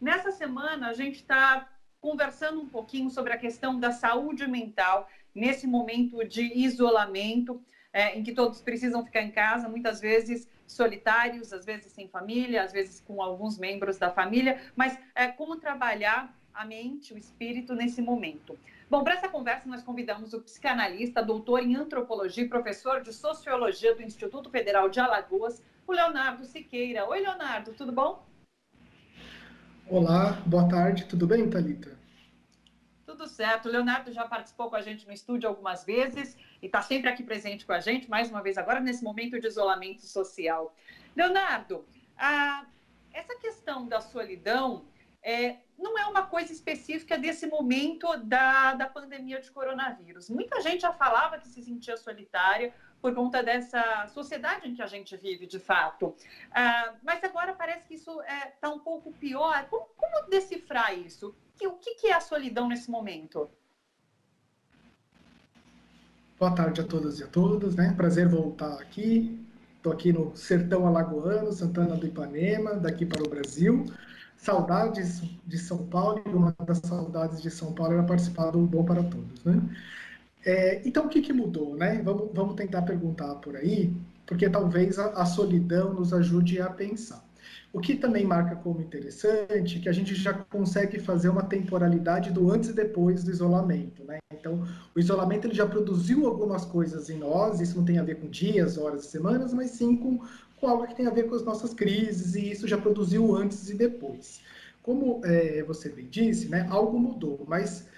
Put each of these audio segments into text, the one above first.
Nessa semana, a gente está conversando um pouquinho sobre a questão da saúde mental, nesse momento de isolamento, em que todos precisam ficar em casa, muitas vezes solitários, às vezes sem família, às vezes com alguns membros da família, mas como trabalhar a mente, o espírito nesse momento. Bom, para essa conversa nós convidamos o psicanalista, doutor em antropologia e professor de sociologia do Instituto Federal de Alagoas, o Leonardo Siqueira. Oi, Leonardo, tudo bom? Olá, boa tarde, tudo bem, Thalita? Tudo certo. O Leonardo já participou com a gente no estúdio algumas vezes e está sempre aqui presente com a gente, mais uma vez agora, nesse momento de isolamento social. Leonardo, essa questão da solidão não é uma coisa específica desse momento da pandemia de coronavírus. Muita gente já falava que se sentia solitária por conta dessa sociedade em que a gente vive, de fato. Mas agora parece que isso está um pouco pior. Como decifrar isso? O que é a solidão nesse momento? Boa tarde a todas e a todos, né? Prazer voltar aqui. Estou aqui no sertão alagoano, Santana do Ipanema, daqui para o Brasil. Saudades de São Paulo, e uma das saudades de São Paulo era participar do Bom para Todos, né? Então, o que mudou, né? Vamos tentar perguntar por aí, porque talvez a solidão nos ajude a pensar. O que também marca como interessante é que a gente já consegue fazer uma temporalidade do antes e depois do isolamento, né? Então, o isolamento ele já produziu algumas coisas em nós, isso não tem a ver com dias, horas, semanas, mas sim com algo que tem a ver com as nossas crises, e isso já produziu antes e depois. Como você bem disse, né, algo mudou, mas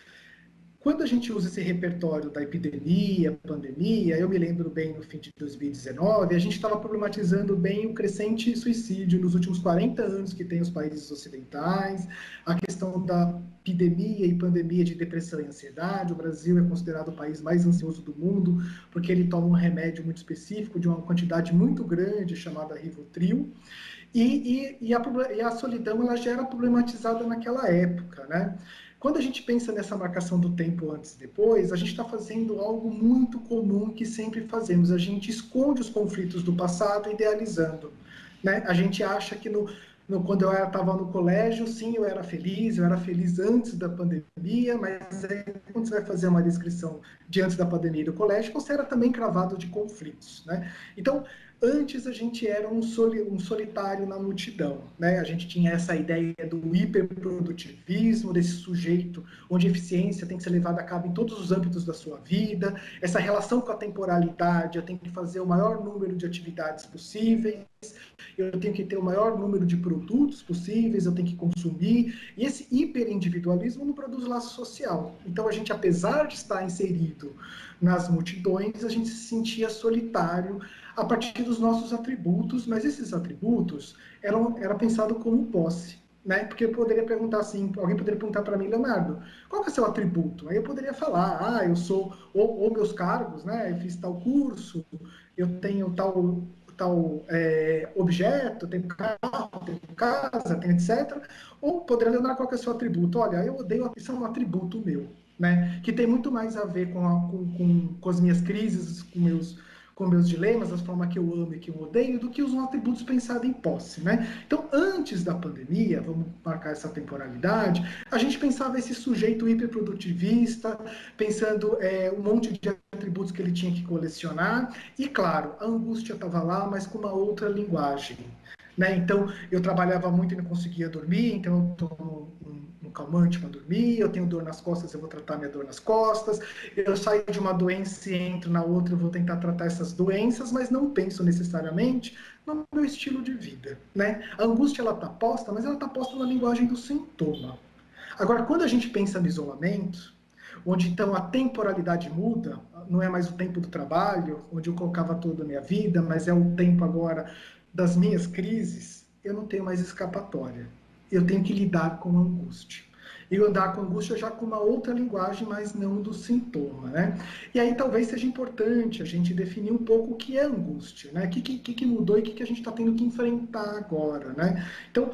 quando a gente usa esse repertório da epidemia, pandemia, eu me lembro bem no fim de 2019, a gente estava problematizando bem o crescente suicídio nos últimos 40 anos que tem os países ocidentais, a questão da epidemia e pandemia de depressão e ansiedade. O Brasil é considerado o país mais ansioso do mundo, porque ele toma um remédio muito específico, de uma quantidade muito grande, chamada Rivotril, e a solidão ela já era problematizada naquela época, né? Quando a gente pensa nessa marcação do tempo antes e depois, a gente está fazendo algo muito comum que sempre fazemos. A gente esconde os conflitos do passado idealizando, né? A gente acha que quando eu estava no colégio, sim, eu era feliz antes da pandemia, mas aí, quando você vai fazer uma descrição de antes da pandemia do colégio, você era também cravado de conflitos, né? Então, antes a gente era um solitário na multidão, né? A gente tinha essa ideia do hiperprodutivismo, desse sujeito onde a eficiência tem que ser levada a cabo em todos os âmbitos da sua vida, essa relação com a temporalidade, eu tenho que fazer o maior número de atividades possíveis, eu tenho que ter o maior número de produtos possíveis, eu tenho que consumir, e esse hiperindividualismo não produz laço social. Então a gente, apesar de estar inserido nas multidões, a gente se sentia solitário a partir dos nossos atributos, mas esses atributos era pensado como posse. Né? Porque eu poderia perguntar assim, alguém poderia perguntar para mim, Leonardo, qual que é o seu atributo? Aí eu poderia falar, eu sou, ou meus cargos, né? Eu fiz tal curso, eu tenho tal objeto, tenho carro, tenho casa, tenho etc. Ou poderia lembrar qual que é o seu atributo. Olha, eu odeio, isso é um atributo meu, né? Que tem muito mais a ver com as minhas crises, com meus dilemas, a forma que eu amo e que eu odeio, do que os atributos pensados em posse, né? Então, antes da pandemia, vamos marcar essa temporalidade, a gente pensava esse sujeito hiperprodutivista, pensando um monte de atributos que ele tinha que colecionar, e claro, a angústia estava lá, mas com uma outra linguagem. Né? Então, eu trabalhava muito e não conseguia dormir, então eu tomo um calmante para dormir, eu tenho dor nas costas, eu vou tratar minha dor nas costas, eu saio de uma doença e entro na outra, eu vou tentar tratar essas doenças, mas não penso necessariamente no meu estilo de vida. Né? A angústia ela está posta, mas ela está posta na linguagem do sintoma. Agora, quando a gente pensa no isolamento, onde então a temporalidade muda, não é mais o tempo do trabalho, onde eu colocava toda a minha vida, mas é o tempo agora das minhas crises, eu não tenho mais escapatória. Eu tenho que lidar com a angústia. E lidar com a angústia já com uma outra linguagem, mas não do sintoma, né? E aí talvez seja importante a gente definir um pouco o que é angústia, né? O que mudou e o que a gente está tendo que enfrentar agora, né? Então,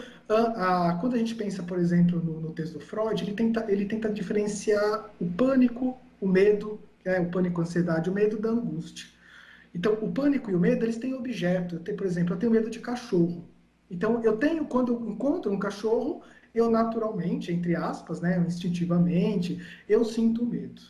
quando a gente pensa, por exemplo, no texto do Freud, ele tenta diferenciar o pânico, o medo, o pânico, a ansiedade, o medo da angústia. Então, o pânico e o medo, eles têm objeto. Por exemplo, eu tenho medo de cachorro. Então, quando eu encontro um cachorro, eu naturalmente, entre aspas, né, instintivamente, eu sinto medo.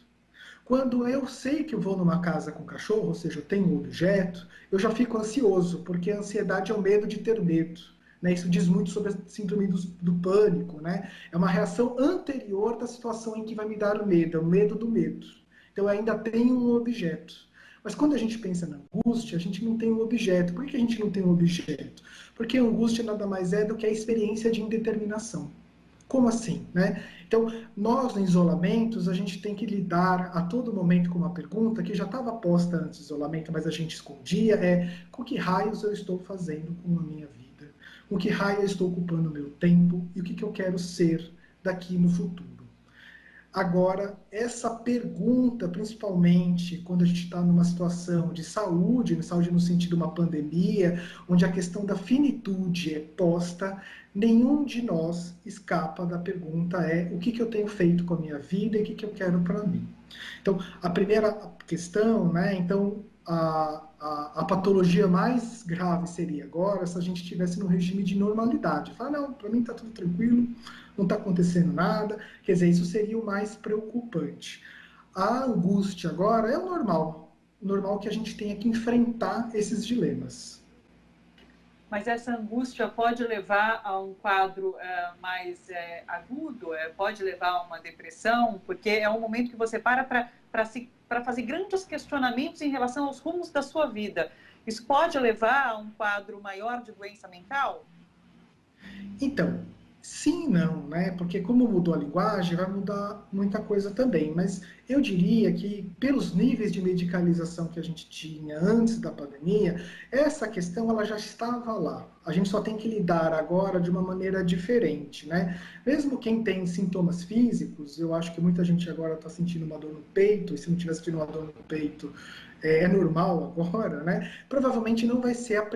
Quando eu sei que eu vou numa casa com cachorro, ou seja, eu tenho um objeto, eu já fico ansioso, porque a ansiedade é o medo de ter medo. Né? Isso diz muito sobre a síndrome do pânico. Né? É uma reação anterior da situação em que vai me dar o medo, é o medo do medo. Então eu ainda tenho um objeto. Mas quando a gente pensa na angústia, a gente não tem um objeto. Por que a gente não tem um objeto? Porque a angústia nada mais é do que a experiência de indeterminação. Como assim, né? Então, nós no isolamento, a gente tem que lidar a todo momento com uma pergunta que já estava posta antes do isolamento, mas a gente escondia, com que raios eu estou fazendo com a minha vida? Com que raio eu estou ocupando o meu tempo? E o que eu quero ser daqui no futuro? Agora, essa pergunta, principalmente quando a gente está numa situação de saúde no sentido de uma pandemia, onde a questão da finitude é posta, nenhum de nós escapa da pergunta o que eu tenho feito com a minha vida e o que eu quero para mim. Então, a primeira questão, né, então, a patologia mais grave seria agora se a gente estivesse no regime de normalidade. Falar, não, para mim está tudo tranquilo, não está acontecendo nada. Quer dizer, isso seria o mais preocupante. A angústia agora é o normal. O normal que a gente tenha que enfrentar esses dilemas. Mas essa angústia pode levar a um quadro mais agudo, pode levar a uma depressão, porque é um momento que você para fazer grandes questionamentos em relação aos rumos da sua vida. Isso pode levar a um quadro maior de doença mental? Então, sim e não, né? Porque como mudou a linguagem, vai mudar muita coisa também. Mas eu diria que, pelos níveis de medicalização que a gente tinha antes da pandemia, essa questão ela já estava lá. A gente só tem que lidar agora de uma maneira diferente, né? Mesmo quem tem sintomas físicos, eu acho que muita gente agora está sentindo uma dor no peito, e se não estiver sentindo uma dor no peito, é normal agora, né? Provavelmente não vai ser a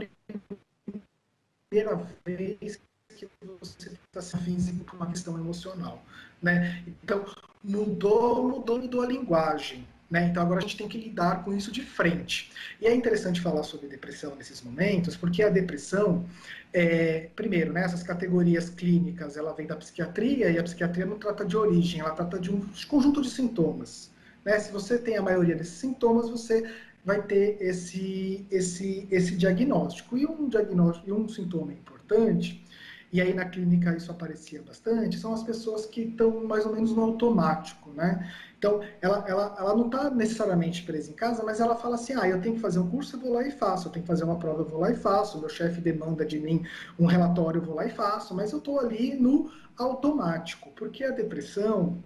primeira vez que você está se físico por uma questão emocional, né? Então, mudou a linguagem, né? Então, agora a gente tem que lidar com isso de frente. E é interessante falar sobre depressão nesses momentos, porque a depressão, primeiro, né, essas categorias clínicas, ela vem da psiquiatria, e a psiquiatria não trata de origem, ela trata de um conjunto de sintomas, né? Se você tem a maioria desses sintomas, você vai ter esse diagnóstico. E um diagnóstico e um sintoma importante, e aí na clínica isso aparecia bastante, são as pessoas que estão mais ou menos no automático, né? Então, ela não está necessariamente presa em casa, mas ela fala assim, eu tenho que fazer um curso, eu vou lá e faço, eu tenho que fazer uma prova, eu vou lá e faço, meu chefe demanda de mim um relatório, eu vou lá e faço, mas eu estou ali no automático, porque a depressão,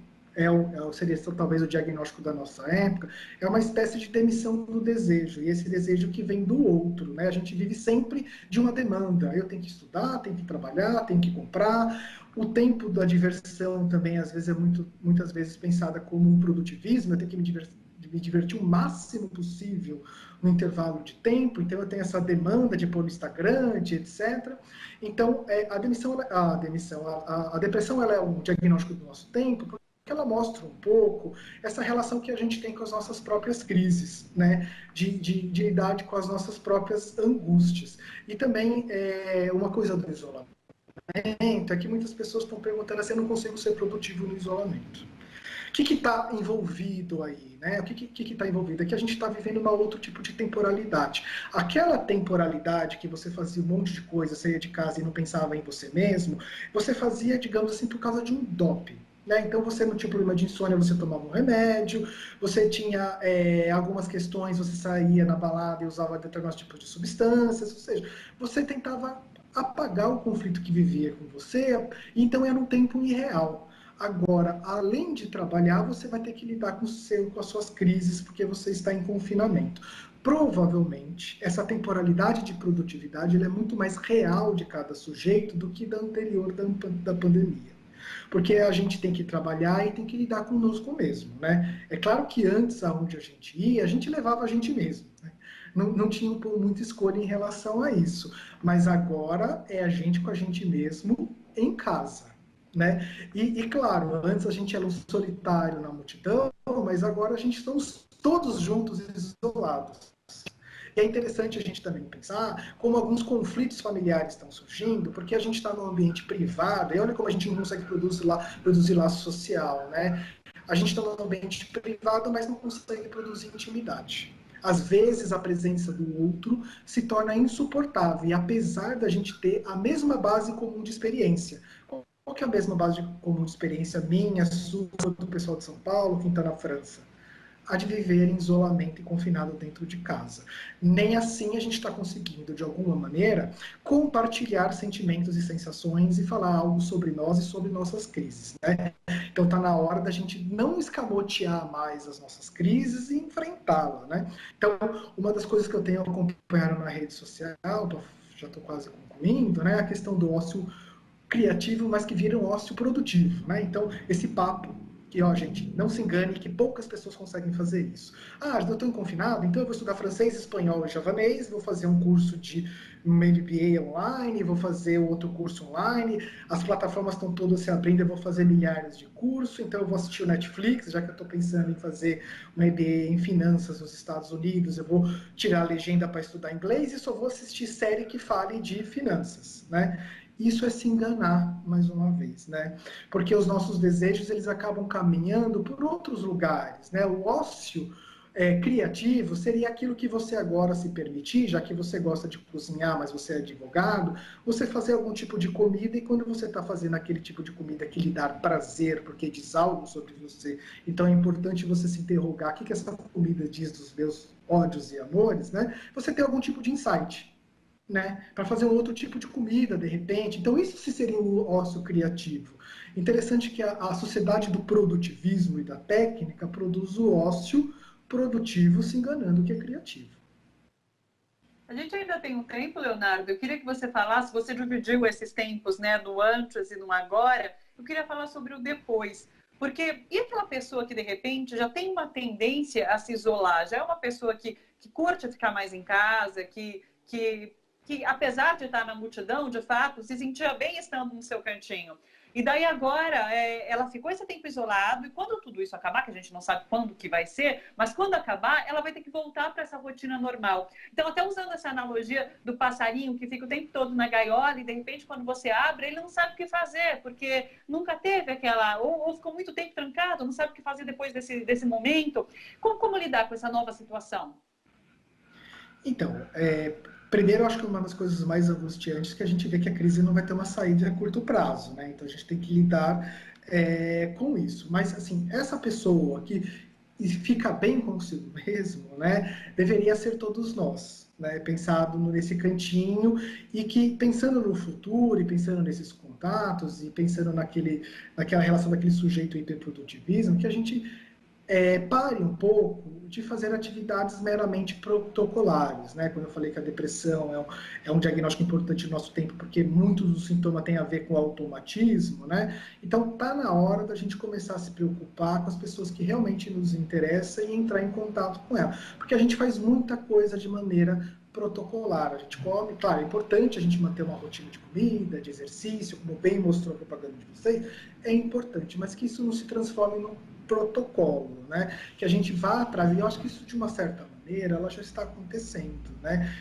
seria talvez o diagnóstico da nossa época, é uma espécie de demissão do desejo, e esse desejo que vem do outro, né? A gente vive sempre de uma demanda, eu tenho que estudar, tenho que trabalhar, tenho que comprar, o tempo da diversão também, às vezes, muitas vezes pensada como um produtivismo, eu tenho que me divertir o máximo possível no intervalo de tempo, então eu tenho essa demanda de pôr no Instagram, de etc. Então, a depressão ela é um diagnóstico do nosso tempo, que ela mostra um pouco essa relação que a gente tem com as nossas próprias crises, né? De lidar com as nossas próprias angústias. E também uma coisa do isolamento é que muitas pessoas estão perguntando assim, eu não consigo ser produtivo no isolamento. O que está envolvido aí? Né? O que está envolvido? É que a gente está vivendo um outro tipo de temporalidade. Aquela temporalidade que você fazia um monte de coisa, saía de casa e não pensava em você mesmo, você fazia, digamos assim, por causa de um doping. Né? Então você não tinha problema de insônia, você tomava um remédio, você tinha algumas questões, você saía na balada e usava determinados tipos de substâncias, ou seja, você tentava apagar o conflito que vivia com você, então era um tempo irreal. Agora, além de trabalhar, você vai ter que lidar com as suas crises, porque você está em confinamento. Provavelmente, essa temporalidade de produtividade é muito mais real de cada sujeito do que da anterior da pandemia. Porque a gente tem que trabalhar e tem que lidar conosco mesmo, né? É claro que antes, aonde a gente levava a gente mesmo, né? Não tinha muita escolha em relação a isso. Mas agora é a gente com a gente mesmo em casa, né? E claro, antes a gente era um solitário na multidão, mas agora a gente estamos todos juntos isolados. é interessante a gente também pensar como alguns conflitos familiares estão surgindo, porque a gente está num ambiente privado, e olha como a gente não consegue produzir laço social, né? A gente está num ambiente privado, mas não consegue produzir intimidade. Às vezes, a presença do outro se torna insuportável, e apesar da gente ter a mesma base comum de experiência. Qual que é a mesma base comum de experiência minha, sua, do pessoal de São Paulo, quem está na França? A de viver em isolamento e confinado dentro de casa. Nem assim a gente está conseguindo, de alguma maneira, compartilhar sentimentos e sensações e falar algo sobre nós e sobre nossas crises, né? Então está na hora da gente não escamotear mais as nossas crises e enfrentá-la, né? Então, uma das coisas que eu tenho acompanhado na rede social, já estou quase concluindo, né? A questão do ócio criativo, mas que vira um ócio produtivo, né? Então, esse papo que, ó, gente, não se engane que poucas pessoas conseguem fazer isso. Ah, eu estou confinado, então eu vou estudar francês, espanhol e javanês, vou fazer um curso de MBA online, vou fazer outro curso online, as plataformas estão todas se abrindo, eu vou fazer milhares de cursos, então eu vou assistir o Netflix, já que eu estou pensando em fazer um MBA em finanças nos Estados Unidos, eu vou tirar a legenda para estudar inglês e só vou assistir série que fale de finanças, né? Isso é se enganar, mais uma vez, né? Porque os nossos desejos, eles acabam caminhando por outros lugares, né? O ócio criativo seria aquilo que você agora se permitir, já que você gosta de cozinhar, mas você é advogado, você fazer algum tipo de comida e quando você está fazendo aquele tipo de comida que lhe dá prazer, porque diz algo sobre você, então é importante você se interrogar, o que essa comida diz dos meus ódios e amores, né? Você tem algum tipo de insight, né, para fazer um outro tipo de comida, de repente. Então, isso se seria o ócio criativo. Interessante que a sociedade do produtivismo e da técnica produz o ócio produtivo se enganando que é criativo. A gente ainda tem um tempo, Leonardo. Eu queria que você falasse, você dividiu esses tempos, né, no antes e no agora. Eu queria falar sobre o depois. Porque e aquela pessoa que, de repente, já tem uma tendência a se isolar? Já é uma pessoa que curte ficar mais em casa, que, apesar de estar na multidão, de fato, se sentia bem estando no seu cantinho. E daí agora ela ficou esse tempo isolado e quando tudo isso acabar, que a gente não sabe quando que vai ser, mas quando acabar, ela vai ter que voltar para essa rotina normal. Então, até usando essa analogia do passarinho que fica o tempo todo na gaiola e de repente quando você abre, ele não sabe o que fazer, porque nunca teve aquela, ou ficou muito tempo trancado, não sabe o que fazer depois desse momento. Como lidar com essa nova situação? Então, primeiro, eu acho que uma das coisas mais angustiantes é que a gente vê que a crise não vai ter uma saída a curto prazo, né? Então, a gente tem que lidar com isso. Mas, assim, essa pessoa que fica bem consigo mesmo, né? Deveria ser todos nós, né? Pensado nesse cantinho e que, pensando no futuro e pensando nesses contatos e pensando naquela relação daquele sujeito hiperprodutivismo, que a gente pare um pouco de fazer atividades meramente protocolares, né? Quando eu falei que a depressão é um diagnóstico importante no nosso tempo, porque muitos dos sintomas têm a ver com o automatismo, né? Então, tá na hora da gente começar a se preocupar com as pessoas que realmente nos interessam e entrar em contato com elas, porque a gente faz muita coisa de maneira protocolar, a gente come, claro, é importante a gente manter uma rotina de comida, de exercício, como bem mostrou a propaganda de vocês, é importante, mas que isso não se transforme num protocolo, né? Que a gente vá atrás, e eu acho que isso de uma certa maneira, ela já está acontecendo, né?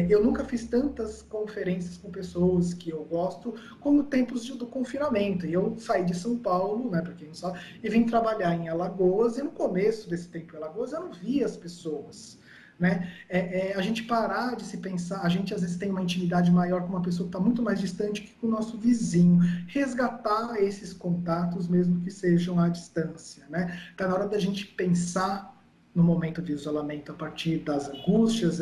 Eu nunca fiz tantas conferências com pessoas que eu gosto como tempos do confinamento, e eu saí de São Paulo, né, para quem não sabe, e vim trabalhar em Alagoas, e no começo desse tempo em Alagoas eu não via as pessoas, né? A gente parar de se pensar, a gente às vezes tem uma intimidade maior com uma pessoa que está muito mais distante que com o nosso vizinho, resgatar esses contatos, mesmo que sejam à distância, né? Está na hora da gente pensar no momento de isolamento a partir das angústias,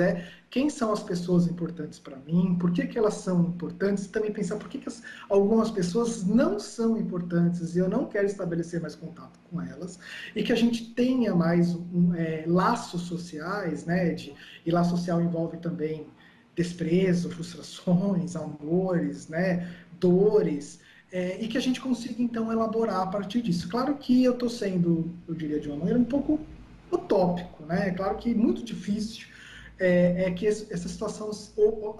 quem são as pessoas importantes para mim, por que elas são importantes, e também pensar por que algumas pessoas não são importantes e eu não quero estabelecer mais contato com elas, e que a gente tenha mais laços sociais, né? E laço social envolve também desprezo, frustrações, amores, né? Dores, e que a gente consiga, então, elaborar a partir disso. Claro que eu estou sendo, eu diria de uma maneira um pouco utópico, né? É claro que é muito difícil que essa situação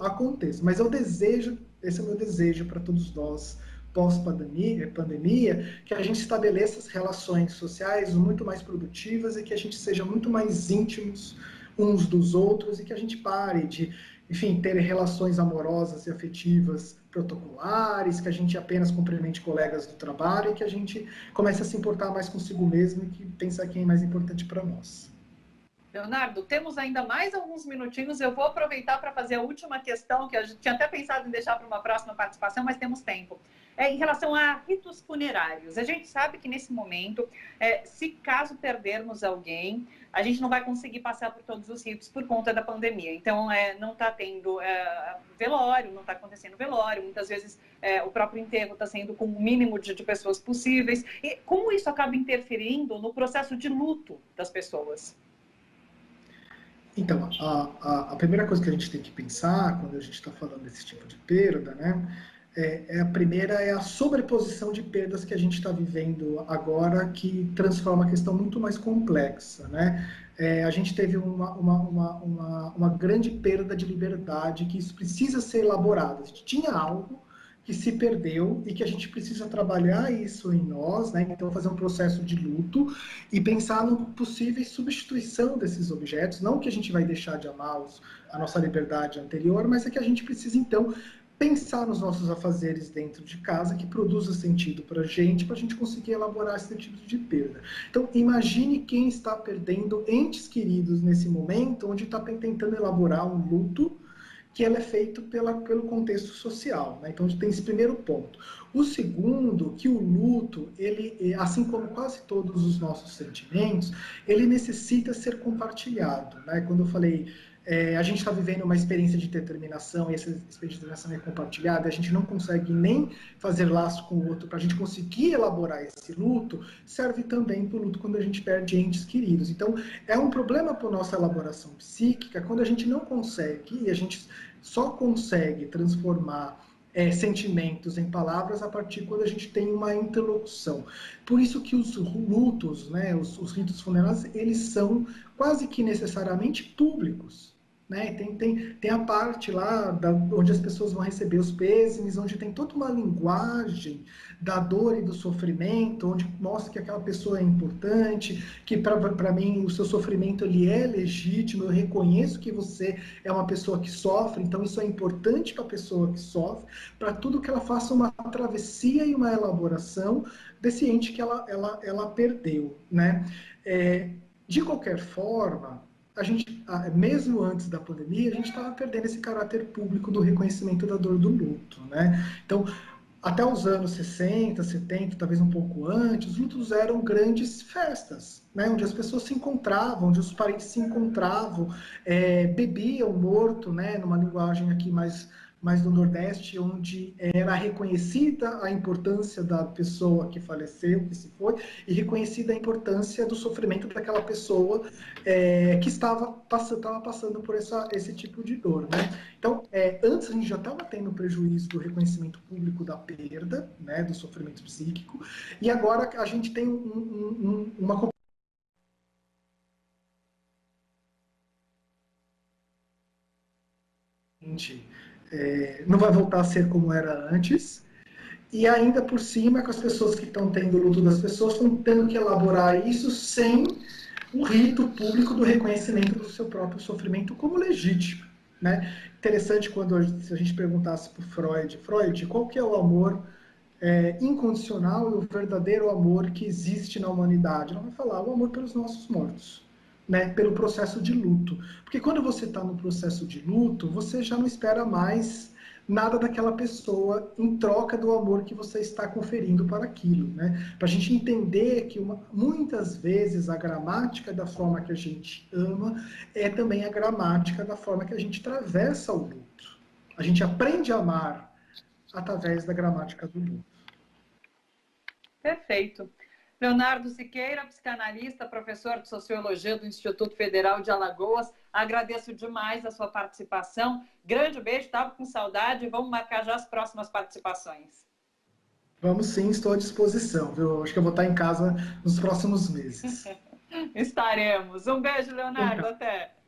aconteça, mas eu desejo, esse é o meu desejo para todos nós, pós-pandemia, que a gente estabeleça as relações sociais muito mais produtivas e que a gente seja muito mais íntimos uns dos outros e que a gente pare de, enfim, ter relações amorosas e afetivas protocolares, que a gente apenas cumprimente colegas do trabalho e que a gente comece a se importar mais consigo mesmo e que pensar quem é mais importante para nós. Leonardo, temos ainda mais alguns minutinhos. Eu vou aproveitar para fazer a última questão, que a gente tinha até pensado em deixar para uma próxima participação, mas temos tempo. Em relação a ritos funerários, a gente sabe que nesse momento, se caso perdermos alguém, a gente não vai conseguir passar por todos os ritos por conta da pandemia. Então, não está tendo velório, não está acontecendo velório, muitas vezes o próprio enterro está sendo com o mínimo de pessoas possíveis. E como isso acaba interferindo no processo de luto das pessoas? Então, a primeira coisa que a gente tem que pensar quando a gente está falando desse tipo de perda, né, a primeira é a sobreposição de perdas que a gente está vivendo agora, que transforma a questão muito mais complexa, né? A gente teve uma grande perda de liberdade, que isso precisa ser elaborado. A gente tinha algo que se perdeu e que a gente precisa trabalhar isso em nós, né? Então fazer um processo de luto e pensar no possível substituição desses objetos, não que a gente vai deixar de amar a nossa liberdade anterior, mas é que a gente precisa então pensar nos nossos afazeres dentro de casa que produza sentido para a gente conseguir elaborar esse tipo de perda. Então, imagine quem está perdendo entes queridos nesse momento, onde está tentando elaborar um luto que ela é feito pelo contexto social, né? Então, tem esse primeiro ponto. O segundo, que o luto, ele, assim como quase todos os nossos sentimentos, ele necessita ser compartilhado, né? Quando eu falei, a gente está vivendo uma experiência de determinação, e essa experiência de determinação é compartilhada, a gente não consegue nem fazer laço com o outro para a gente conseguir elaborar esse luto, serve também para o luto quando a gente perde entes queridos. Então, é um problema para a nossa elaboração psíquica quando a gente não consegue, e a gente só consegue transformar sentimentos em palavras a partir quando a gente tem uma interlocução. Por isso que os lutos, né, os ritos funerários, eles são quase que necessariamente públicos. Né? Tem a parte lá onde as pessoas vão receber os pêsames, onde tem toda uma linguagem da dor e do sofrimento, onde mostra que aquela pessoa é importante, que para mim o seu sofrimento ele é legítimo, eu reconheço que você é uma pessoa que sofre, então isso é importante para a pessoa que sofre, para tudo que ela faça uma travessia e uma elaboração desse ente que ela perdeu. Né? De qualquer forma, a gente, mesmo antes da pandemia, a gente estava perdendo esse caráter público do reconhecimento da dor do luto, né? Então, até os anos 60, 70, talvez um pouco antes, os lutos eram grandes festas, né? Onde as pessoas se encontravam, onde os parentes se encontravam, bebiam morto, né? Numa linguagem aqui mais do Nordeste, onde era reconhecida a importância da pessoa que faleceu, que se foi, e reconhecida a importância do sofrimento daquela pessoa que estava passando por esse tipo de dor. Né? Então, antes a gente já estava tendo prejuízo do reconhecimento público da perda, né, do sofrimento psíquico, e agora a gente tem uma não vai voltar a ser como era antes, e ainda por cima, com as pessoas que estão tendo o luto das pessoas, estão tendo que elaborar isso sem o rito público do reconhecimento do seu próprio sofrimento como legítimo. Né? Interessante quando se a gente perguntasse para Freud, qual que é o amor incondicional e o verdadeiro amor que existe na humanidade? Ela vai falar o amor pelos nossos mortos. Né, pelo processo de luto. Porque quando você está no processo de luto, você já não espera mais nada daquela pessoa em troca do amor que você está conferindo para aquilo. Né? Para a gente entender que muitas vezes a gramática da forma que a gente ama é também a gramática da forma que a gente atravessa o luto. A gente aprende a amar através da gramática do luto. Perfeito. Leonardo Siqueira, psicanalista, professor de Sociologia do Instituto Federal de Alagoas. Agradeço demais a sua participação. Grande beijo, estava com saudade. Vamos marcar já as próximas participações. Vamos sim, estou à disposição. Viu? Acho que eu vou estar em casa nos próximos meses. Estaremos. Um beijo, Leonardo. Até.